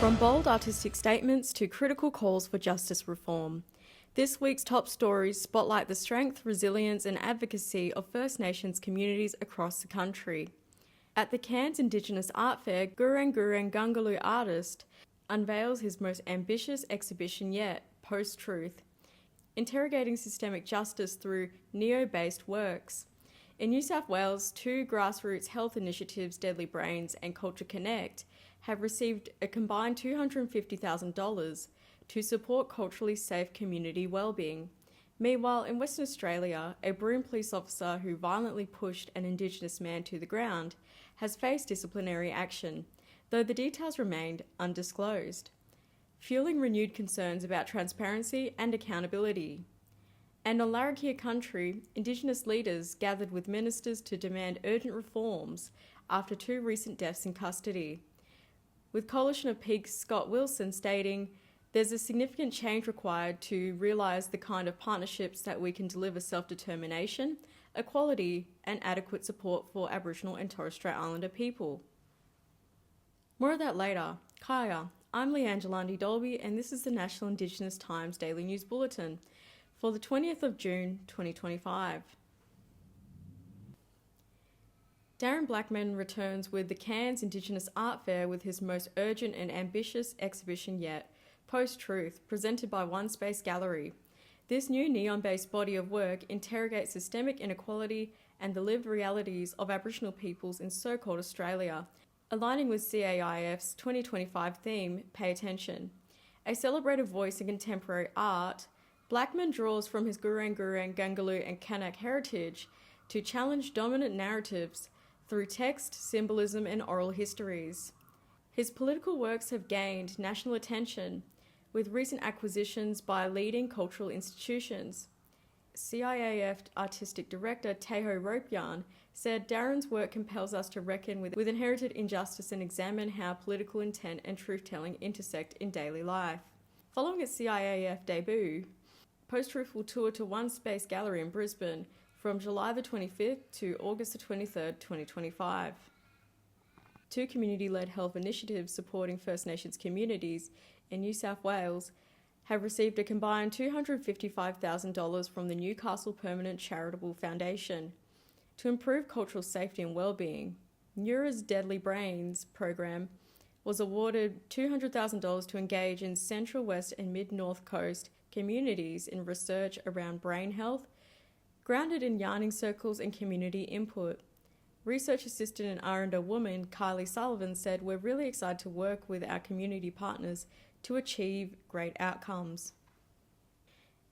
From bold artistic statements to critical calls for justice reform, this week's top stories spotlight the strength, resilience and advocacy of First Nations communities across the country. At the Cairns Indigenous Art Fair, Gurang Gungaloo artist unveils his most ambitious exhibition yet, Post-Truth, interrogating systemic justice through neo-based works. In New South Wales, two grassroots health initiatives, Deadly Brains and Culture Connect, have received a combined $250,000 to support culturally safe community wellbeing. Meanwhile, in Western Australia, a Broome police officer who violently pushed an Indigenous man to the ground has faced disciplinary action, though the details remained undisclosed, fueling renewed concerns about transparency and accountability. And on Larrakia country, Indigenous leaders gathered with ministers to demand urgent reforms after two recent deaths in custody, with Coalition of Peaks Scott Wilson stating, "There's a significant change required to realise the kind of partnerships that we can deliver self-determination, equality and adequate support for Aboriginal and Torres Strait Islander people." More of that later. Kaya, I'm Leanne Djilandi Dolby and this is the National Indigenous Times Daily News Bulletin for the 20th of June 2025. Darren Blackman returns with the Cairns Indigenous Art Fair with his most urgent and ambitious exhibition yet, Post-Truth, presented by One Space Gallery. This new neon-based body of work interrogates systemic inequality and the lived realities of Aboriginal peoples in so-called Australia, aligning with CAIF's 2025 theme, Pay Attention. A celebrated voice in contemporary art, Blackman draws from his Gurang Gungaloo and Kanak heritage to challenge dominant narratives through text, symbolism and oral histories. His political works have gained national attention with recent acquisitions by leading cultural institutions. CIAF Artistic Director Teho Ropeyan said Darren's work compels us to reckon with inherited injustice and examine how political intent and truth-telling intersect in daily life. Following its CIAF debut, Post-Truth will tour to One Space Gallery in Brisbane from July the 25th to August the 23rd, 2025. Two community-led health initiatives supporting First Nations communities in New South Wales have received a combined $255,000 from the Newcastle Permanent Charitable Foundation to improve cultural safety and wellbeing. Neura's Deadly Brains program was awarded $200,000 to engage in Central, West and Mid-North Coast communities in research around brain health, grounded in yarning circles and community input. Research assistant and R&D woman Kylie Sullivan said, "We're really excited to work with our community partners to achieve great outcomes."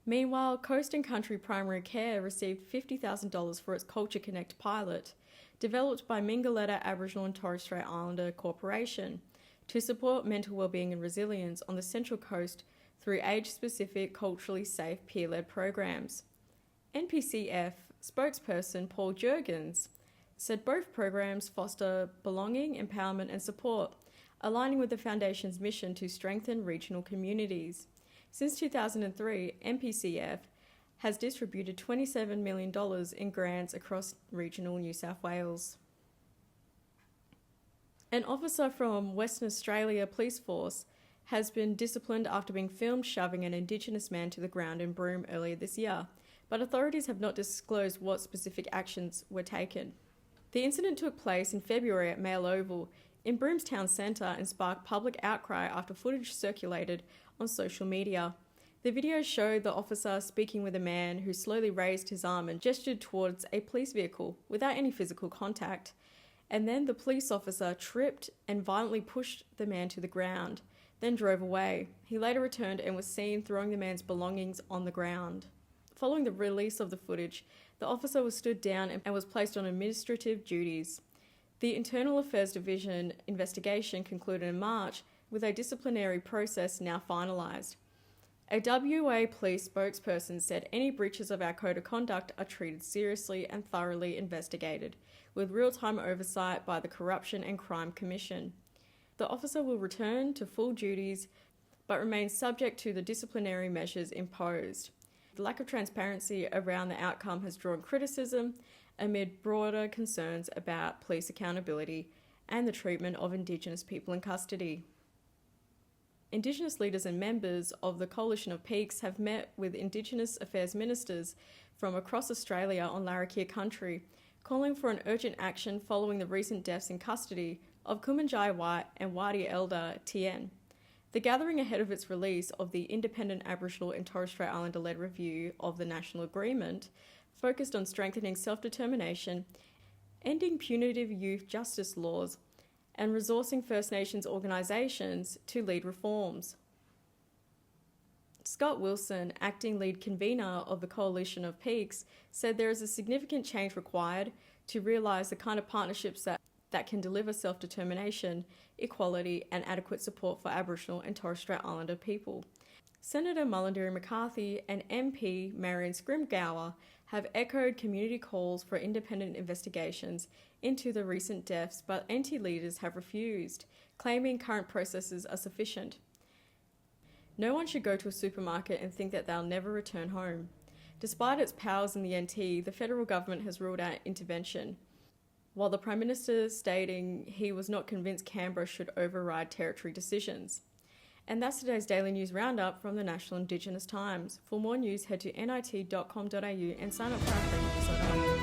Meanwhile, Coast and Country Primary Care received $50,000 for its Culture Connect pilot, developed by Mingaletta Aboriginal and Torres Strait Islander Corporation, to support mental wellbeing and resilience on the Central Coast through age-specific, culturally safe peer-led programs. NPCF spokesperson Paul Jurgens said both programs foster belonging, empowerment and support, aligning with the Foundation's mission to strengthen regional communities. Since 2003, NPCF has distributed $27 million in grants across regional New South Wales. An officer from Western Australia Police Force has been disciplined after being filmed shoving an Indigenous man to the ground in Broome earlier this year, but authorities have not disclosed what specific actions were taken. The incident took place in February at Mail Oval in Broome's town centre and sparked public outcry after footage circulated on social media. The video showed the officer speaking with a man who slowly raised his arm and gestured towards a police vehicle without any physical contact, and then the police officer tripped and violently pushed the man to the ground, then drove away. He later returned and was seen throwing the man's belongings on the ground. Following the release of the footage, the officer was stood down and was placed on administrative duties. The Internal Affairs Division investigation concluded in March, with a disciplinary process now finalised. A WA police spokesperson said any breaches of our code of conduct are treated seriously and thoroughly investigated, with real-time oversight by the Corruption and Crime Commission. The officer will return to full duties, but remains subject to the disciplinary measures imposed. The lack of transparency around the outcome has drawn criticism amid broader concerns about police accountability and the treatment of Indigenous people in custody. Indigenous leaders and members of the Coalition of Peaks have met with Indigenous Affairs ministers from across Australia on Larrakia country, calling for an urgent action following the recent deaths in custody of Kumanjai White and Wadi elder Tien. The gathering ahead of its release of the independent Aboriginal and Torres Strait Islander-led review of the National Agreement focused on strengthening self-determination, ending punitive youth justice laws, and resourcing First Nations organisations to lead reforms. Scott Wilson, acting lead convener of the Coalition of Peaks, said there is a significant change required to realise the kind of partnerships that can deliver self-determination, equality and adequate support for Aboriginal and Torres Strait Islander people. Senator Mullenderi McCarthy and MP Marion Scrimgower have echoed community calls for independent investigations into the recent deaths, but NT leaders have refused, claiming current processes are sufficient. No one should go to a supermarket and think that they'll never return home. Despite its powers in the NT, the federal government has ruled out intervention, while the Prime Minister stating he was not convinced Canberra should override territory decisions. And that's today's Daily News Roundup from the National Indigenous Times. For more news, head to nit.com.au and sign up for our free newsletter.